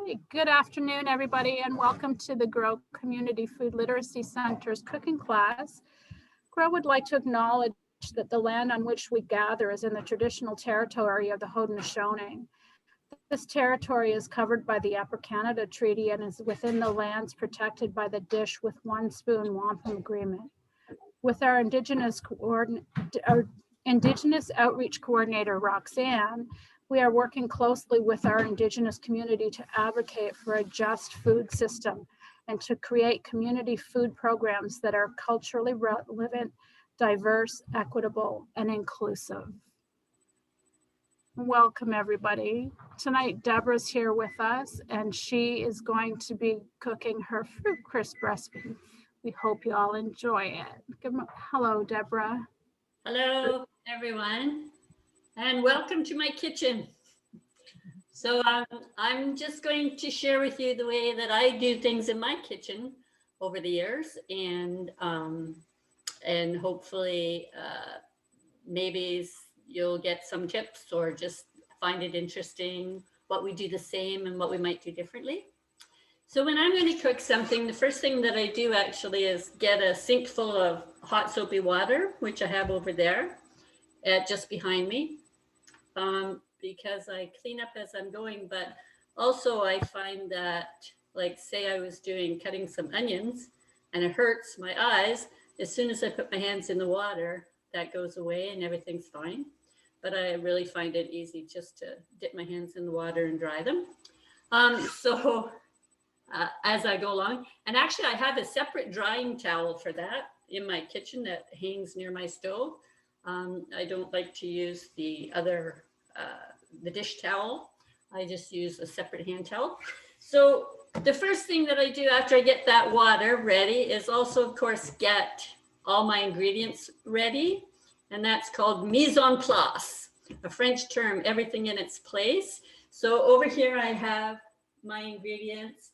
Hey, good afternoon, everybody, and welcome to the Grow Community Food Literacy Center's cooking class. Grow would like to acknowledge that the land on which we gather is in the traditional territory of the Haudenosaunee. This territory is covered by the Upper Canada Treaty and is within the lands protected by the Dish with One Spoon Wampum Agreement. With our Indigenous Outreach Coordinator, Roxanne, we are working closely with our Indigenous community to advocate for a just food system and to create community food programs that are culturally relevant, diverse, equitable, and inclusive. Welcome, everybody. Tonight, Deborah's here with us, and she is going to be cooking her fruit crisp recipe. We hope you all enjoy it. Hello, Deborah. Hello, everyone, and welcome to my kitchen. So I'm just going to share with you the way that I do things in my kitchen over the years, and hopefully maybe you'll get some tips or just find it interesting what we do the same and what we might do differently. So when I'm going to cook something, the first thing that I do actually is get a sink full of hot soapy water, which I have over there just behind me, because I clean up as I'm going. But also I find that, like, say I was cutting some onions and it hurts my eyes, as soon as I put my hands in the water, that goes away and everything's fine. But I really find it easy just to dip my hands in the water and dry them. As I go along. And actually I have a separate drying towel for that in my kitchen that hangs near my stove. I don't like to use the dish towel. I just use a separate hand towel. So the first thing that I do after I get that water ready is also, of course, get all my ingredients ready. And that's called mise en place, a French term, everything in its place. So over here I have my ingredients.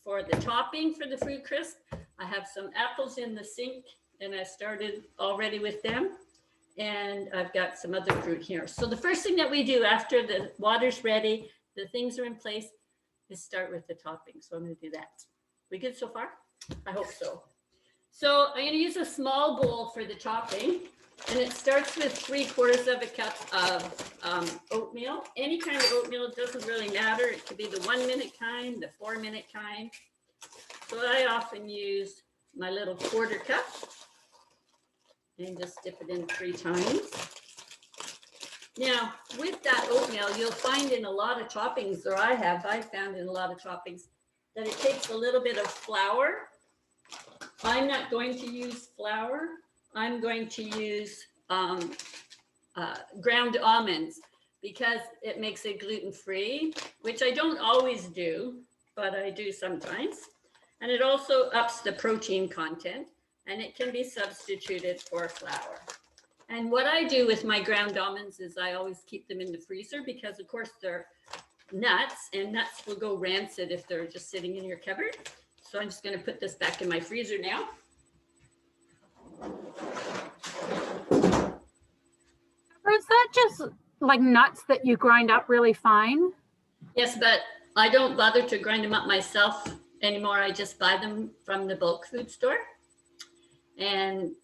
For the topping for the fruit crisp, I have some apples in the sink and I started already with them. And I've got some other fruit here. So the first thing that we do after the water's ready, the things are in place, is start with the topping. So I'm going to do that. We good so far? I hope so. So I'm going to use a small bowl for the topping. And it starts with 3/4 of a cup of oatmeal. Any kind of oatmeal, it doesn't really matter. It could be the 1-minute kind, the 4-minute kind. So I often use my little 1/4 cup and just dip it in 3 times. Now, with that oatmeal, you'll find in a lot of toppings, or I found in a lot of toppings, that it takes a little bit of flour. I'm not going to use flour. I'm going to use ground almonds because it makes it gluten-free, which I don't always do, but I do sometimes. And it also ups the protein content, and it can be substituted for flour. And what I do with my ground almonds is I always keep them in the freezer because, of course, they're nuts, and nuts will go rancid if they're just sitting in your cupboard. So I'm just going to put this back in my freezer now. Or is that just like nuts that you grind up really fine? Yes, but I don't bother to grind them up myself anymore. I just buy them from the bulk food store. And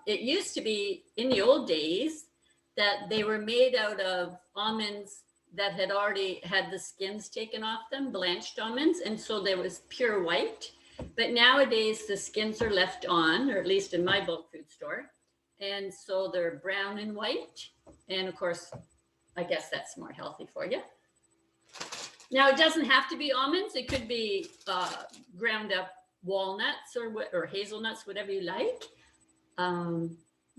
it used to be in the old days that they were made out of almonds that had already had the skins taken off them, blanched almonds. And so there was pure white. But nowadays the skins are left on, or at least in my bulk food store. And so they're brown and white. And of course, I guess that's more healthy for you. Now, it doesn't have to be almonds. It could be ground up walnuts or hazelnuts, whatever you like.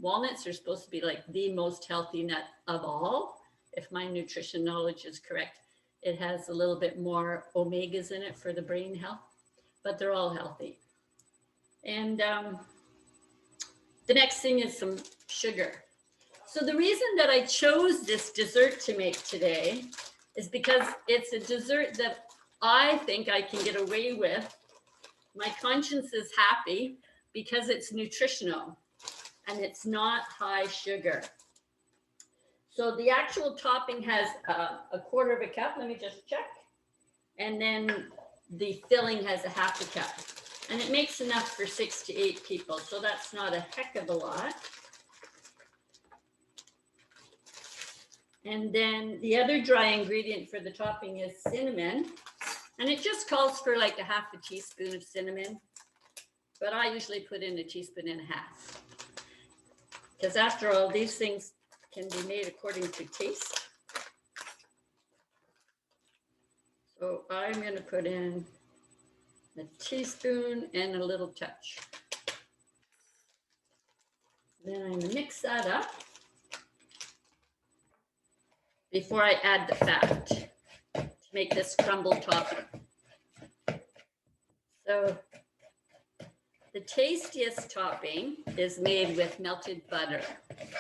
Walnuts are supposed to be like the most healthy nut of all. If my nutrition knowledge is correct, it has a little bit more omegas in it for the brain health, but they're all healthy. And the next thing is some sugar. So the reason that I chose this dessert to make today is because it's a dessert that I think I can get away with. My conscience is happy because it's nutritional and it's not high sugar. So the actual topping has 1/4 cup. Let me just check. And then the filling has a half a cup. And it makes enough for 6 to 8 people. So that's not a heck of a lot. And then the other dry ingredient for the topping is cinnamon. And it just calls for like a half a teaspoon of cinnamon. But I usually put in a teaspoon and a half. Because after all, these things can be made according to taste. So I'm going to put in a teaspoon and a little touch. Then I'm going to mix that up before I add the fat to make this crumble topping. So the tastiest topping is made with melted butter,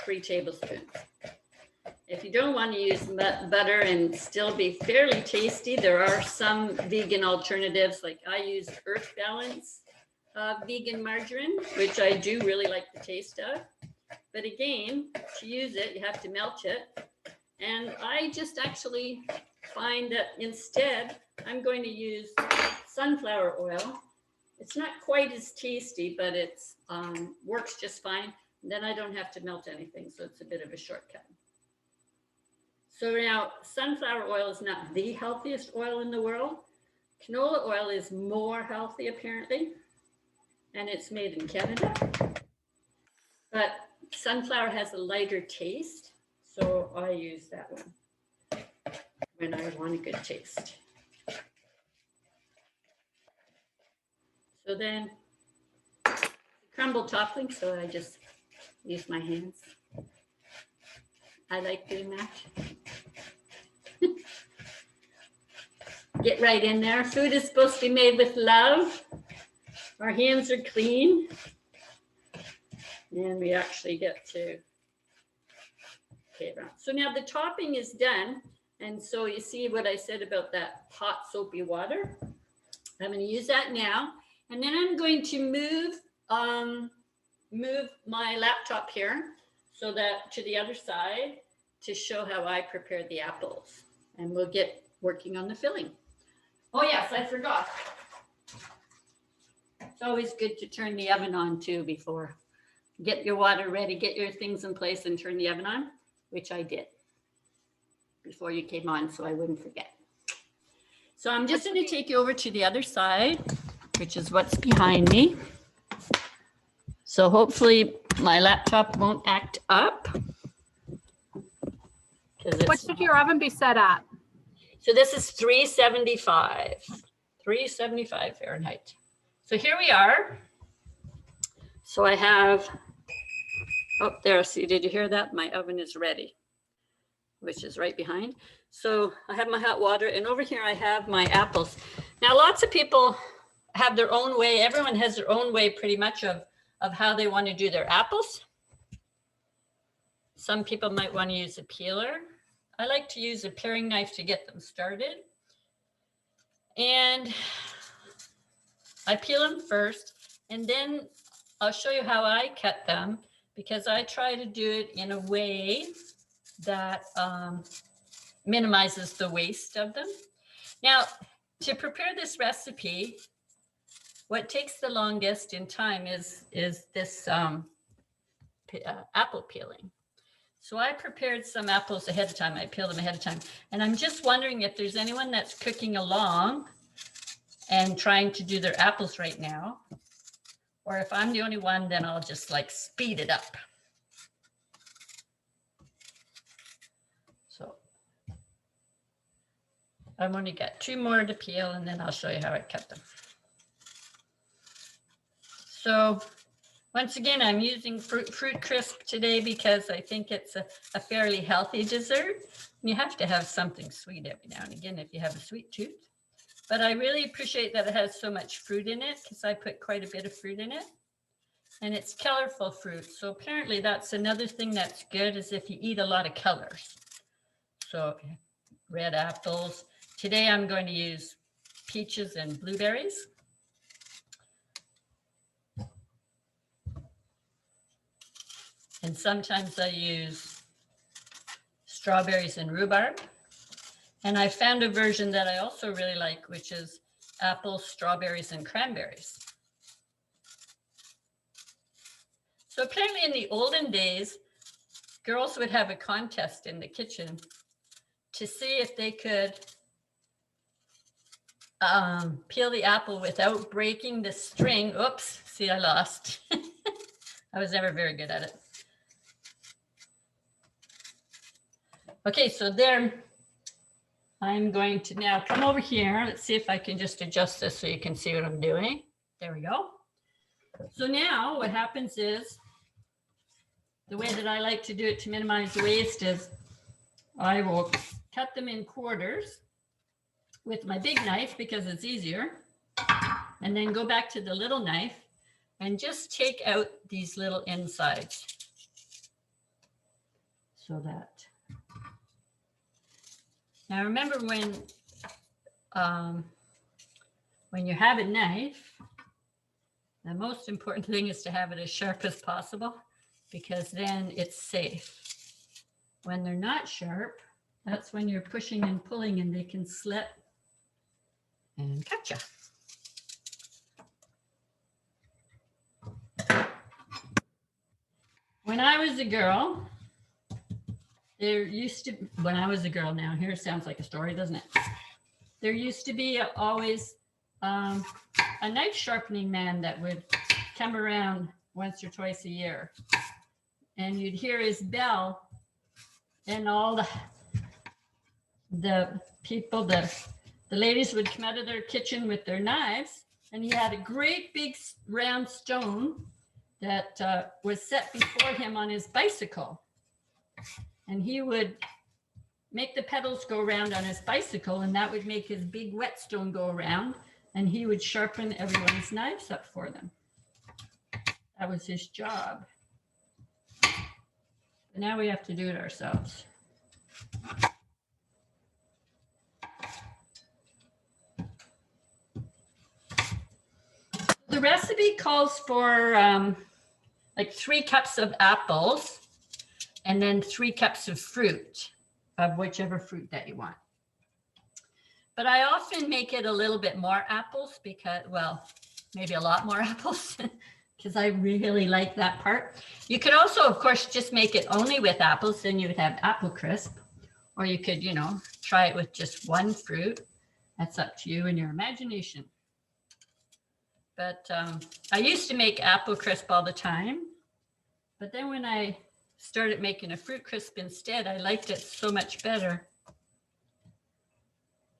3 tablespoons. If you don't want to use butter and still be fairly tasty, there are some vegan alternatives. Like I use Earth Balance vegan margarine, which I do really like the taste of. But again, to use it, you have to melt it. And I just actually find that instead, I'm going to use sunflower oil. It's not quite as tasty, but it works just fine. And then I don't have to melt anything, so it's a bit of a shortcut. So now, sunflower oil is not the healthiest oil in the world. Canola oil is more healthy, apparently, and it's made in Canada. But sunflower has a lighter taste, so I use that one when I want a good taste. So then, crumble topping, so I just use my hands. I like doing that. Get right in there. Food is supposed to be made with love. Our hands are clean. And we actually get to okay around. So now the topping is done. And so you see what I said about that hot soapy water. I'm going to use that now. And then I'm going to move my laptop here so that to the other side to show how I prepare the apples. And we'll get working on the filling. Oh yes, I forgot. It's always good to turn the oven on too before. Get your water ready, get your things in place and turn the oven on, which I did before you came on so I wouldn't forget. So I'm just going to take you over to the other side, which is what's behind me. So hopefully my laptop won't act up. What should your oven be set at? So this is 375 Fahrenheit. So here we are. So I have, oh, there, see, did you hear that? My oven is ready, which is right behind. So I have my hot water, and over here I have my apples. Now, lots of people have their own way. Everyone has their own way pretty much of how they want to do their apples. Some people might want to use a peeler. I like to use a paring knife to get them started. And I peel them first, and then I'll show you how I cut them, because I try to do it in a way that minimizes the waste of them. Now, to prepare this recipe, what takes the longest in time is this apple peeling. So I prepared some apples ahead of time. I peeled them ahead of time. And I'm just wondering if there's anyone that's cooking along and trying to do their apples right now. Or if I'm the only one, then I'll just like speed it up. So I've only got 2 more to peel, and then I'll show you how I cut them. So once again, I'm using fruit crisp today because I think it's a fairly healthy dessert. You have to have something sweet every now and again if you have a sweet tooth. But I really appreciate that it has so much fruit in it, because I put quite a bit of fruit in it. And it's colorful fruit. So apparently that's another thing that's good, is if you eat a lot of colors. So red apples. Today I'm going to use peaches and blueberries. And sometimes I use strawberries and rhubarb. And I found a version that I also really like, which is apples, strawberries, and cranberries. So apparently in the olden days, girls would have a contest in the kitchen to see if they could peel the apple without breaking the string. Oops, see, I lost. I was never very good at it. Okay, so there, I'm going to now come over here. Let's see if I can just adjust this so you can see what I'm doing. There we go. So now what happens is, the way that I like to do it to minimize waste is I will cut them in quarters with my big knife because it's easier, and then go back to the little knife and just take out these little insides so that. Now remember when you have a knife, the most important thing is to have it as sharp as possible, because then it's safe. When they're not sharp, that's when you're pushing and pulling and they can slip and cut you. When I was a girl, when I was a girl, now here sounds like a story, doesn't it? There used to be always a knife sharpening man that would come around once or twice a year. And you'd hear his bell, and all the people, the ladies would come out of their kitchen with their knives, and he had a great big round stone that was set before him on his bicycle. And he would make the pedals go around on his bicycle, and that would make his big whetstone go around, and he would sharpen everyone's knives up for them. That was his job. But now we have to do it ourselves. The recipe calls for like 3 cups of apples and then 3 cups of fruit, of whichever fruit that you want. But I often make it a little bit more apples because, well, maybe a lot more apples because I really like that part. You could also, of course, just make it only with apples, then you would have apple crisp, or you could, you know, try it with just one fruit. That's up to you and your imagination. But I used to make apple crisp all the time, but then when I started making a fruit crisp instead, I liked it so much better.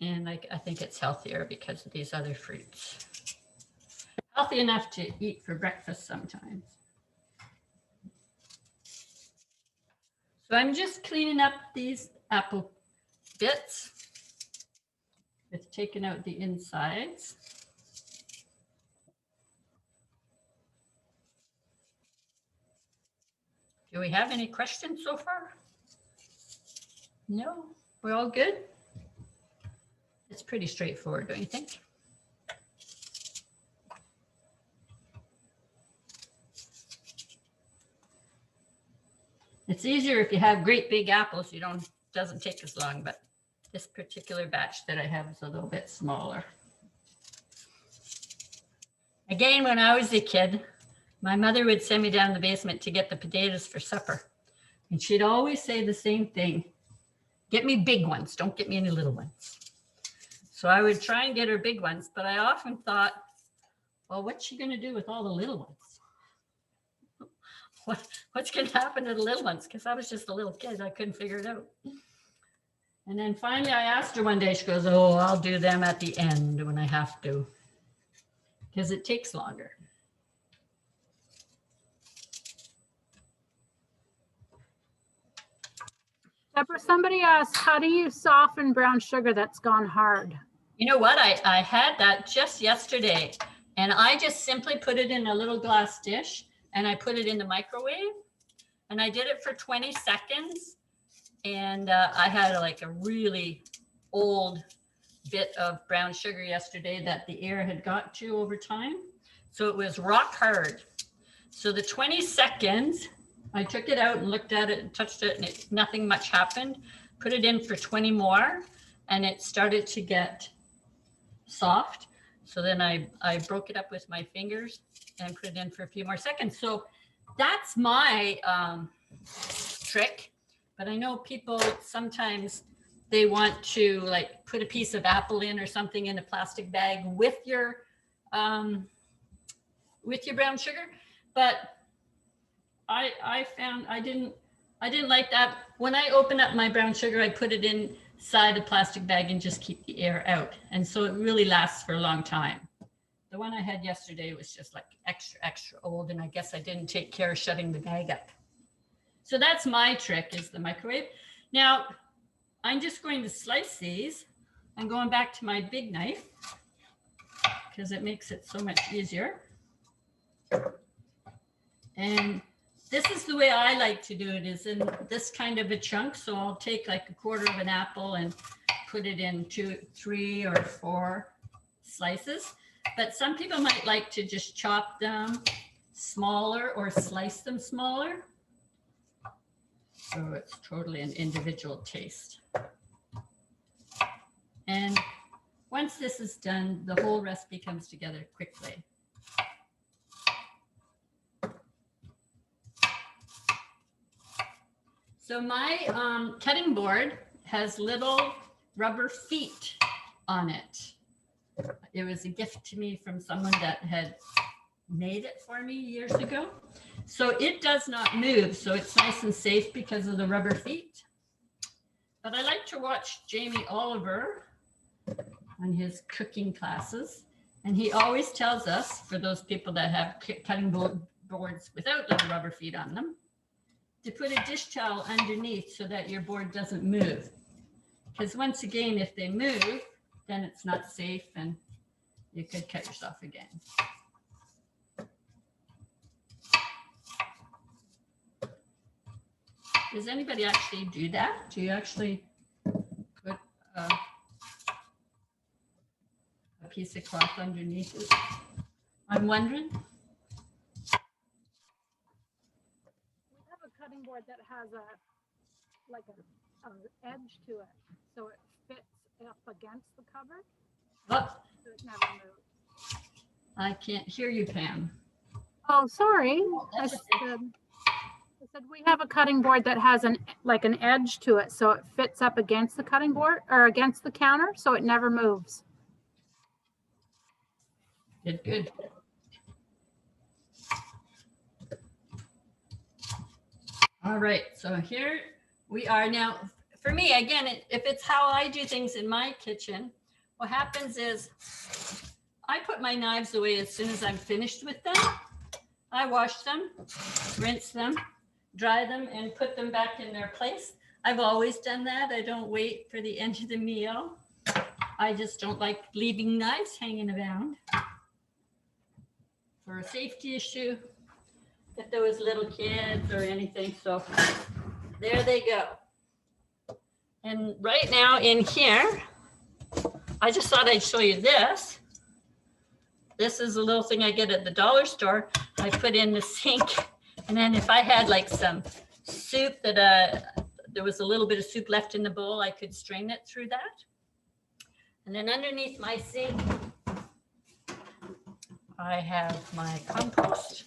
And I think it's healthier because of these other fruits. Healthy enough to eat for breakfast sometimes. So I'm just cleaning up these apple bits with taking out the insides. Do we have any questions so far? No, we're all good? It's pretty straightforward, don't you think? It's easier if you have great big apples. Doesn't take as long, but this particular batch that I have is a little bit smaller. Again, when I was a kid, my mother would send me down to the basement to get the potatoes for supper. And she'd always say the same thing. Get me big ones, don't get me any little ones. So I would try and get her big ones, but I often thought, well, what's she gonna do with all the little ones? What's gonna happen to the little ones? Because I was just a little kid, I couldn't figure it out. And then finally I asked her one day, she goes, oh, I'll do them at the end when I have to, because it takes longer. Deborah, somebody asked, how do you soften brown sugar that's gone hard? You know what? I had that just yesterday, and I just simply put it in a little glass dish and I put it in the microwave, and I did it for 20 seconds. And I had like a really old bit of brown sugar yesterday that the air had got to over time. So it was rock hard. So the 20 seconds, I took it out and looked at it and touched it, and nothing much happened. Put it in for 20 more. and it started to get soft. So then I broke it up with my fingers and put it in for a few more seconds. So that's my trick. But I know people sometimes they want to like put a piece of apple in or something in a plastic bag with your brown sugar. But I found I didn't like that. When I open up my brown sugar, I put it inside a plastic bag and just keep the air out. And so it really lasts for a long time. The one I had yesterday was just like extra old, and I guess I didn't take care of shutting the bag up. So that's my trick, is the microwave. Now, I'm just going to slice these. I'm going back to my big knife because it makes it so much easier. And this is the way I like to do it, is in this kind of a chunk. So I'll take like a quarter of an apple and put it in 2, 3, or 4 slices. But some people might like to just chop them smaller or slice them smaller. So it's totally an individual taste. And once this is done, the whole recipe comes together quickly. So my cutting board has little rubber feet on it. It was a gift to me from someone that had made it for me years ago. So it does not move. So it's nice and safe because of the rubber feet. But I like to watch Jamie Oliver on his cooking classes. And he always tells us, for those people that have cutting boards without little rubber feet on them, to put a dish towel underneath so that your board doesn't move. Because once again, if they move, then it's not safe and you could cut yourself again. Does anybody actually do that? Do you actually put a piece of cloth underneath it? I'm wondering. We have a cutting board that has an edge to it, so it fits up against the cupboard. Oh, So it never moves. I can't hear you, Pam. Oh, sorry. I That's said we have a cutting board that has an edge to it, so it fits up against the cutting board or against the counter, so it never moves. Good. All right, so here we are now. For me, again, if it's how I do things in my kitchen, what happens is I put my knives away as soon as I'm finished with them. I wash them, rinse them, dry them, and put them back in their place. I've always done that. I don't wait for the end of the meal. I just don't like leaving knives hanging around for a safety issue if there was little kids or anything. So there they go. And right now in here, I just thought I'd show you this. This is a little thing I get at the dollar store. I put in the sink, and then if I had like some soup that there was a little bit of soup left in the bowl, I could strain it through that. And then underneath my sink, I have my compost.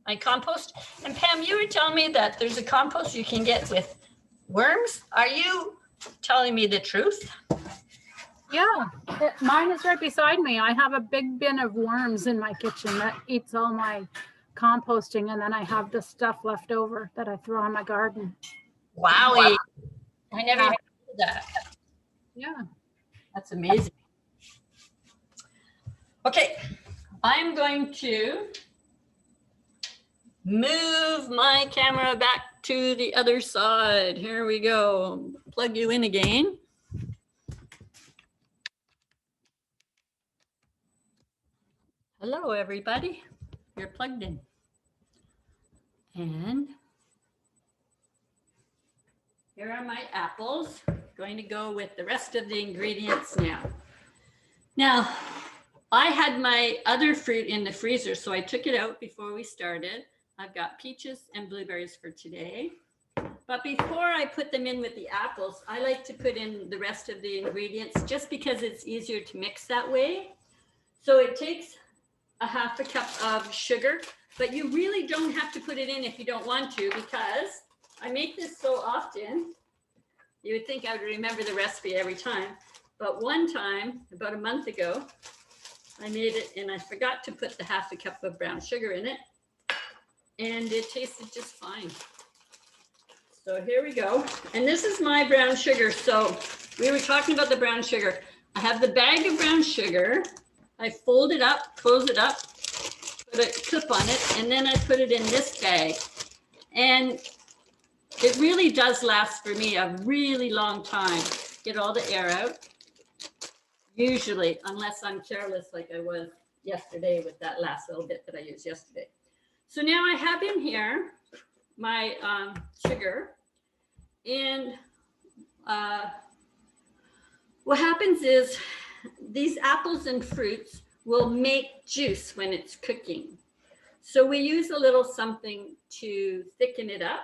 And Pam, you were telling me that there's a compost you can get with worms. Are you telling me the truth? Yeah, mine is right beside me. I have a big bin of worms in my kitchen that eats all my composting, and then I have the stuff left over that I throw in my garden. Wowie. I never heard of that. Yeah. That's amazing. Okay, I'm going to move my camera back to the other side. Here we go. Plug you in again. Hello, everybody. You're plugged in. And here are my apples. Going to go with the rest of the ingredients now. Now, I had my other fruit in the freezer, so I took it out before we started. I've got peaches and blueberries for today. But before I put them in with the apples, I like to put in the rest of the ingredients just because it's easier to mix that way. So it takes a half a cup of sugar, but you really don't have to put it in if you don't want to, because I make this so often. You would think I would remember the recipe every time. But one time, about a month ago, I made it and I forgot to put the half a cup of brown sugar in it. And it tasted just fine. So here we go. And this is my brown sugar. So we were talking about the brown sugar. I have the bag of brown sugar. I fold it up, close it up, put a clip on it, and then I put it in this bag. And it really does last for me a really long time. Get all the air out. Usually, unless I'm careless like I was yesterday with that last little bit that I used yesterday. So now I have in here my sugar. And what happens is these apples and fruits will make juice when it's cooking. So we use a little something to thicken it up.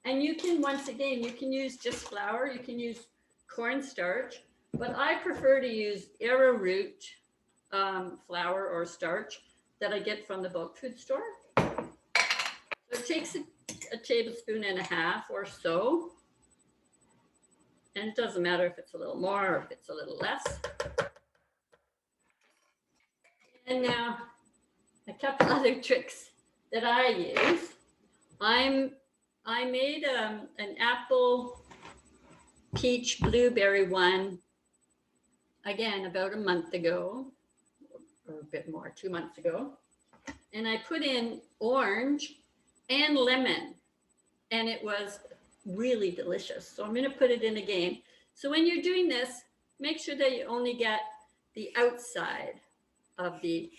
And you can, once again, you can use just flour, you can use cornstarch, but I prefer to use arrowroot flour or starch that I get from the bulk food store. So it takes a tablespoon and a half or so. And it doesn't matter if it's a little more or if it's a little less. And now a couple other tricks that I use. I made an apple, peach, blueberry one, again, about a month ago, or a bit more, 2 months ago. And I put in orange and lemon, and it was really delicious. So I'm going to put it in again. So when you're doing this, make sure that you only get the outside of the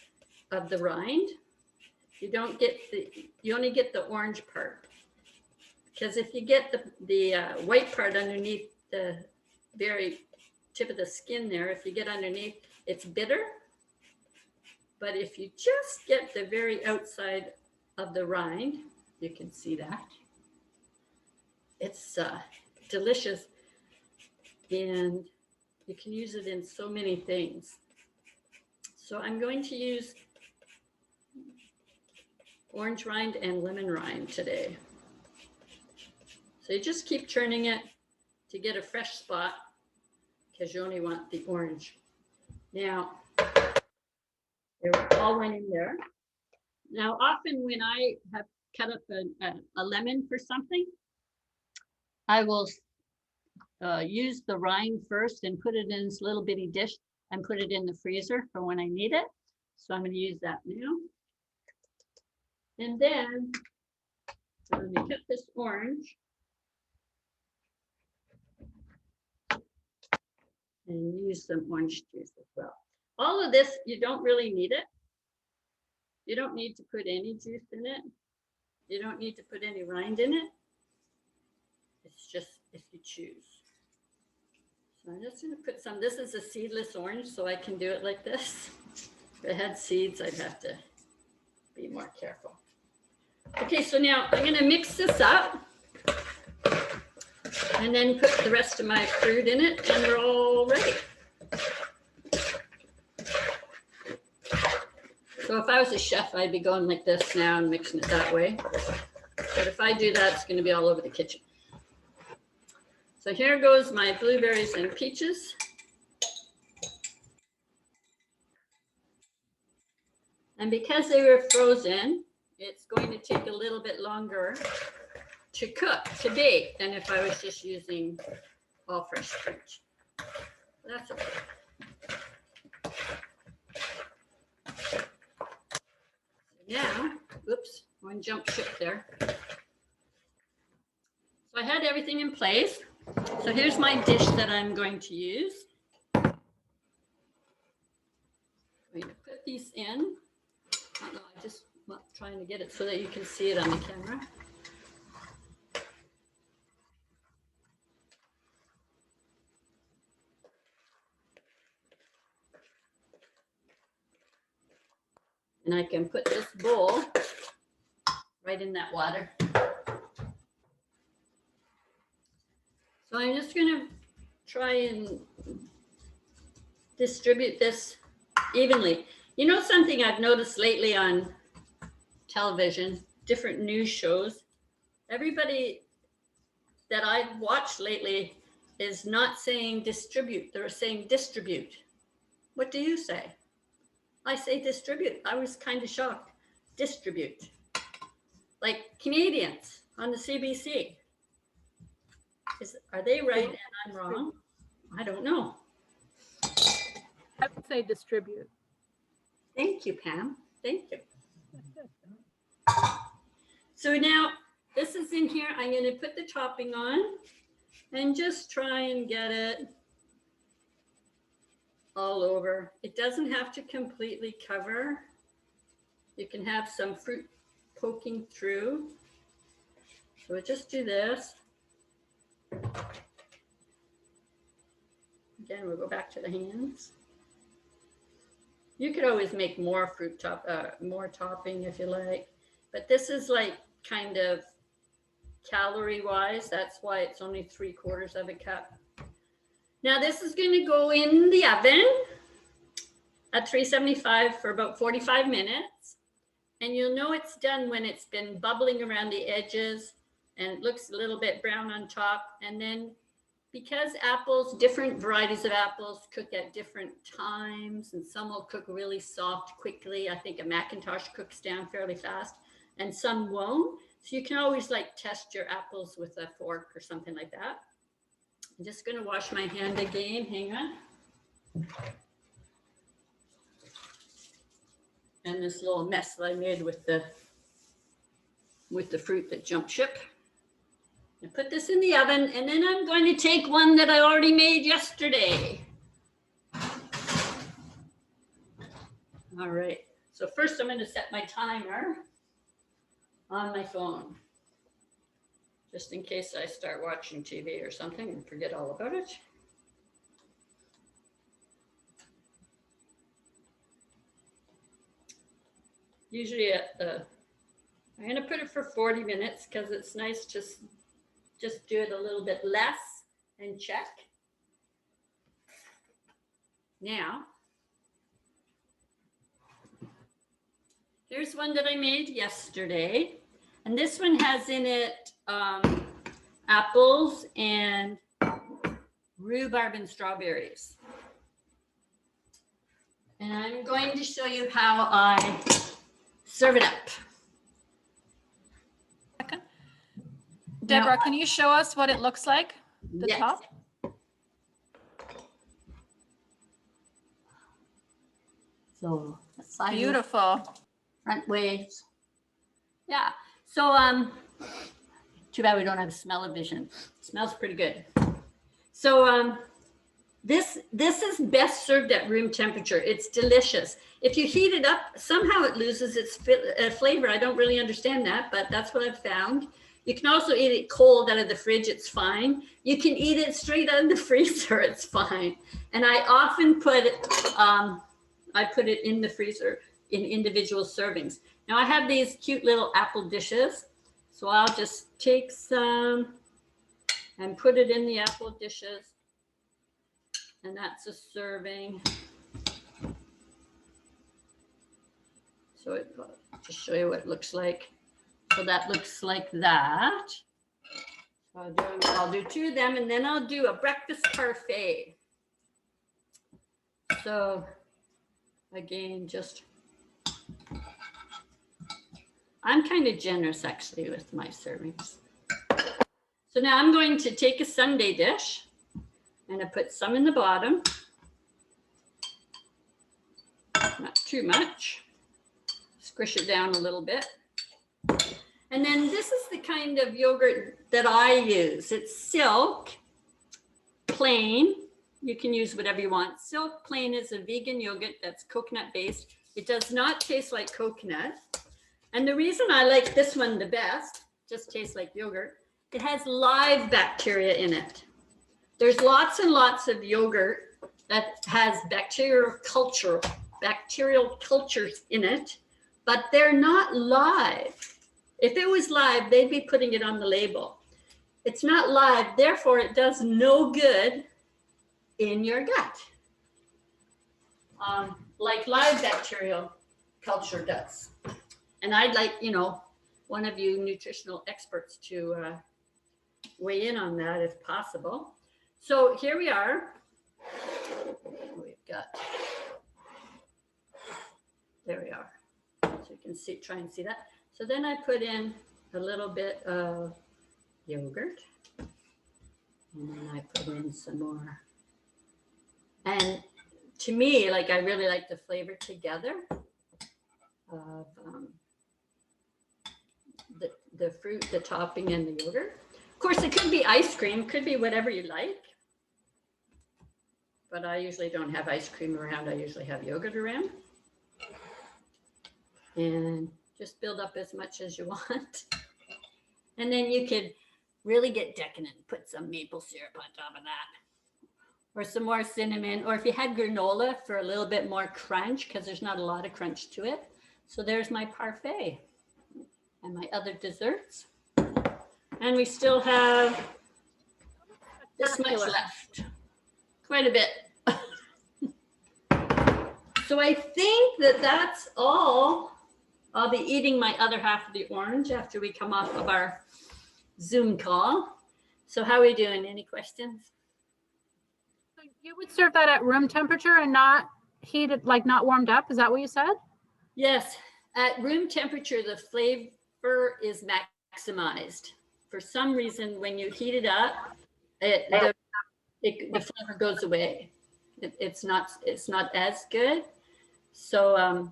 rind. You only get the orange part. Because if you get the white part underneath the very tip of the skin there, if you get underneath, it's bitter. But if you just get the very outside of the rind, you can see that. It's delicious, and you can use it in so many things. So I'm going to use orange rind and lemon rind today. So you just keep churning it to get a fresh spot, because you only want the orange. Now, they all went in there. Now, often when I have cut up a lemon for something, I will use the rind first and put it in this little bitty dish and put it in the freezer for when I need it. So I'm going to use that now. And then I'm going to cut this orange and use some orange juice as well. All of this, you don't really need it. You don't need to put any juice in it. You don't need to put any rind in it. It's just if you choose. So I'm just going to put some. This is a seedless orange, so I can do it like this. If it had seeds, I'd have to be more careful. Okay, so now I'm going to mix this up and then put the rest of my fruit in it, and we're all ready. So if I was a chef, I'd be going like this now and mixing it that way. But if I do that, it's going to be all over the kitchen. So here goes my blueberries and peaches. And because they were frozen, it's going to take a little bit longer to cook, to bake, than if I was just using all fresh fruit. That's okay. Now, oops, one jump ship there. So I had everything in place. So here's my dish that I'm going to use. I'm going to put these in. I don't know, I just trying to get it so that you can see it on the camera. And I can put this bowl right in that water. I'm just going to try and distribute this evenly. You know, something I've noticed lately on television, different news shows, everybody that I've watched lately is not saying distribute, they're saying distribute. What do you say? I say distribute. I was kind of shocked. Distribute. Like Canadians on the CBC. Are they right and I'm wrong? I don't know. I would say distribute. Thank you, Pam. Thank you. So now this is in here. I'm going to put the topping on and just try and get it all over. It doesn't have to completely cover. You can have some fruit poking through. So we'll just do this. Again, we'll go back to the hands. You could always make more more topping if you like, but this is like kind of calorie wise. That's why it's only 3/4 of a cup. Now this is going to go in the oven at 375 for about 45 minutes. And you'll know it's done when it's been bubbling around the edges and it looks a little bit brown on top. And then because apples, different varieties of apples cook at different times, and some will cook really soft quickly. I think a Macintosh cooks down fairly fast and some won't. So you can always like test your apples with a fork or something like that. I'm just going to wash my hand again. Hang on. And this little mess that I made with the fruit that jumped ship. I put this in the oven, and then I'm going to take one that I already made yesterday. All right. So first I'm going to set my timer on my phone, just in case I start watching TV or something and forget all about it. Usually I'm going to put it for 40 minutes because it's nice to just do it a little bit less and check. Now, here's one that I made yesterday. And this one has in it apples and rhubarb and strawberries. And I'm going to show you how I serve it up. Deborah, can you show us what it looks like? The Yes. top? So sideways, Beautiful. front ways. Yeah. So too bad we don't have smell-o-vision. It smells pretty good. So this is best served at room temperature. It's delicious. If you heat it up, somehow it loses its flavor. I don't really understand that, but that's what I've found. You can also eat it cold out of the fridge. It's fine. You can eat it straight out of the freezer. It's fine. And I often put it, I put it in the freezer in individual servings. Now I have these cute little apple dishes. So I'll just take some and put it in the apple dishes. And that's a serving. So just show you what it looks like. So that looks like that. So I'll do 2 of them, and then I'll do a breakfast parfait. So again, just, I'm kind of generous actually with my servings. So now I'm going to take a sundae dish and I put some in the bottom. Not too much. Squish it down a little bit. And then this is the kind of yogurt that I use. It's Silk Plain. You can use whatever you want. Silk Plain is a vegan yogurt that's coconut based. It does not taste like coconut. And the reason I like this one the best, just tastes like yogurt, it has live bacteria in it. There's lots and lots of yogurt that has bacterial cultures in it, but they're not live. If it was live, they'd be putting it on the label. It's not live, therefore it does no good in your gut, like live bacterial culture does. And I'd like, one of you nutritional experts to weigh in on that if possible. So here we are. We've got, there we are. So you can see, try and see that. So then I put in a little bit of yogurt. And then I put in some more. And to me, like, I really like the flavor together of the fruit, the topping, and the yogurt. Of course, it could be ice cream, could be whatever you like. But I usually don't have ice cream around. I usually have yogurt around. And just build up as much as you want. And then you could really get decadent, put some maple syrup on top of that. Or some more cinnamon. Or if you had granola for a little bit more crunch, because there's not a lot of crunch to it. So there's my parfait and my other desserts. And we still have this much left. Quite a bit. So I think that that's all. I'll be eating my other half of the orange after we come off of our Zoom call. So how are we doing? Any questions? So you would serve that at room temperature and not heated, like not warmed up? Is that what you said? Yes. At room temperature, the flavor is maximized. For some reason, when you heat it up, the flavor goes away. It's not as good. So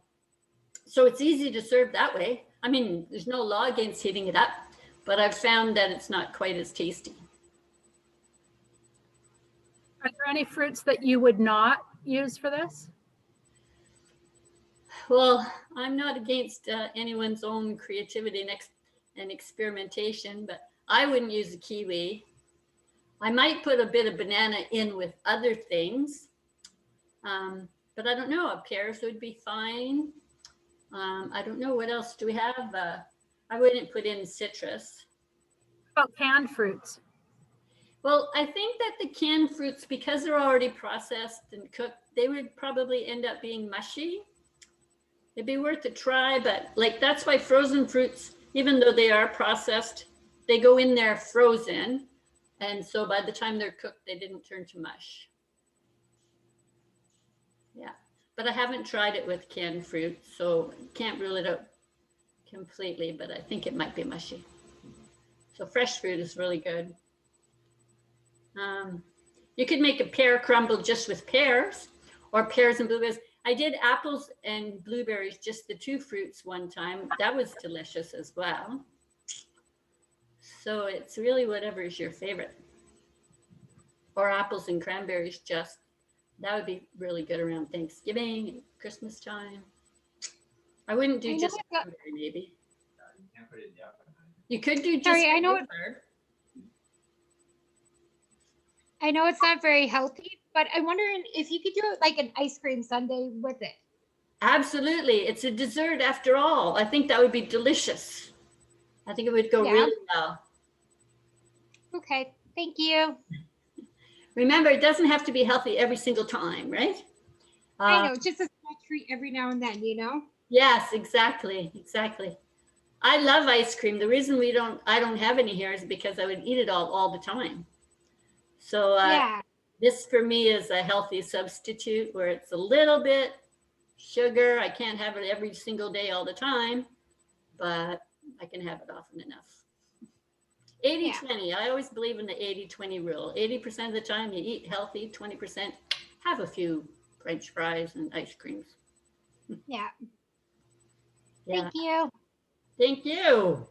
so it's easy to serve that way. I mean, there's no law against heating it up, but I've found that it's not quite as tasty. Are there any fruits that you would not use for this? Well, I'm not against anyone's own creativity and experimentation, but I wouldn't use a kiwi. I might put a bit of banana in with other things, but I don't know. Pears would be fine. I don't know, what else do we have? I wouldn't put in citrus. How about canned fruits? Well, I think that the canned fruits, because they're already processed and cooked, they would probably end up being mushy. It'd be worth a try, but like that's why frozen fruits, even though they are processed, they go in there frozen. And so by the time they're cooked, they didn't turn to mush. Yeah, but I haven't tried it with canned fruit, so can't rule it out completely, but I think it might be mushy. So fresh fruit is really good. You could make a pear crumble just with pears, or pears and blueberries. I did apples and blueberries, just the two fruits one time. That was delicious as well. So it's really whatever is your favorite. Or apples and cranberries, just. That would be really good around Thanksgiving and Christmas time. I wouldn't do just cranberry, maybe. You could do just. Sorry, I know it's not very healthy, but I'm wondering if you could do it like an ice cream sundae with it. Absolutely. It's a dessert after all. I think that would be delicious. I think it would go really well. Okay, thank you. Remember, it doesn't have to be healthy every single time, right? I know, just a small treat every now and then, you know? Yes, exactly. Exactly. I love ice cream. The reason I don't have any here is because I would eat it all the time. So this for me is a healthy substitute where it's a little bit sugar. I can't have it every single day all the time, but I can have it often enough. 80-20. I always believe in the 80-20 rule. 80% of the time you eat healthy, 20% have a few French fries and ice creams. Yeah. Thank you. Thank you.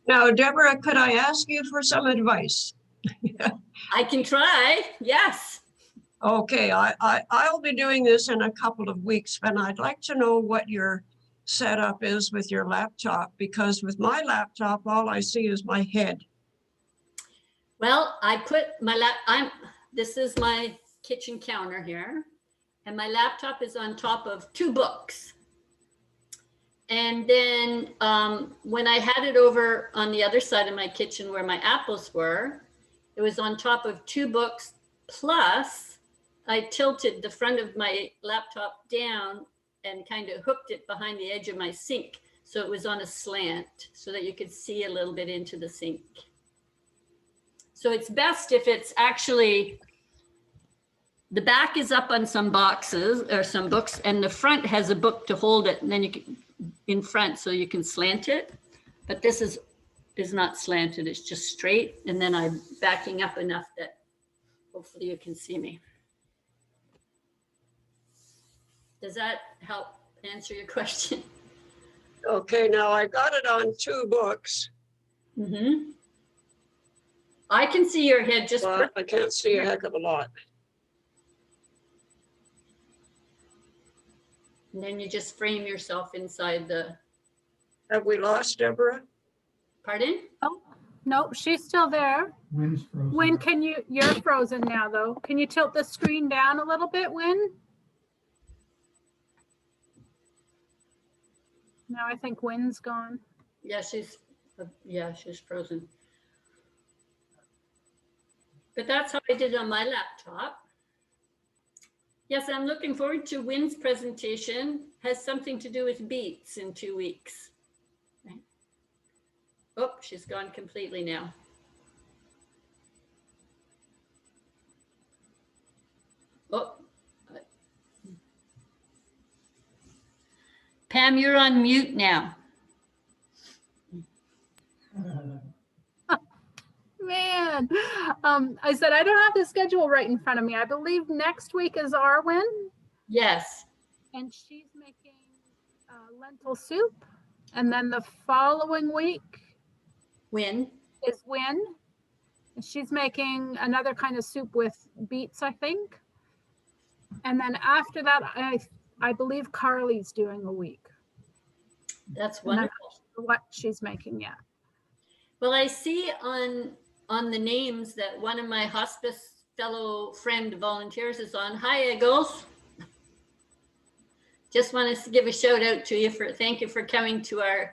Now, Deborah, could I ask you for some advice? I can try. Yes. Okay, I'll be doing this in a couple of weeks, and I'd like to know what your setup is with your laptop, because with my laptop, all I see is my head. Well, I put my this is my kitchen counter here, and my laptop is on top of two books. And then when I had it over on the other side of my kitchen where my apples were, it was on top of 2 books. Plus, I tilted the front of my laptop down and kind of hooked it behind the edge of my sink. So it was on a slant so that you could see a little bit into the sink. So it's best if it's actually, the back is up on some boxes or some books, and the front has a book to hold it, and then you can, in front, so you can slant it. But this is not slanted, it's just straight. And then I'm backing up enough that hopefully you can see me. Does that help answer your question? Okay, now I got it on 2 books, Mm-hmm. I can see your head just but I can't see a heck of a lot. and then you just frame yourself inside the, Have we lost Deborah? pardon? Oh, no, she's still there. Wind's frozen. Win, can you, you're frozen now though. Can you tilt the screen down a little bit, Win? Now I think Win's gone. Yeah, she's frozen. But that's how I did it on my laptop. Yes, I'm looking forward to Wynn's presentation. Has something to do with beets in 2 weeks. Right. Oh, she's gone completely now. Oh. Pam, you're on mute now. Man, I said, I don't have the schedule right in front of me. I believe next week is Arwen, Yes. and she's making lentil soup. And then the following week Wynn. is Win. And she's making another kind of soup with beets, I think. And then after that, I believe Carly's doing a week. That's And I'm not wonderful. sure what she's making yet. Well, I see on the names that one of my hospice fellow friend volunteers is on. Hi, Eagles. Just wanted to give a shout out to you thank you for coming to our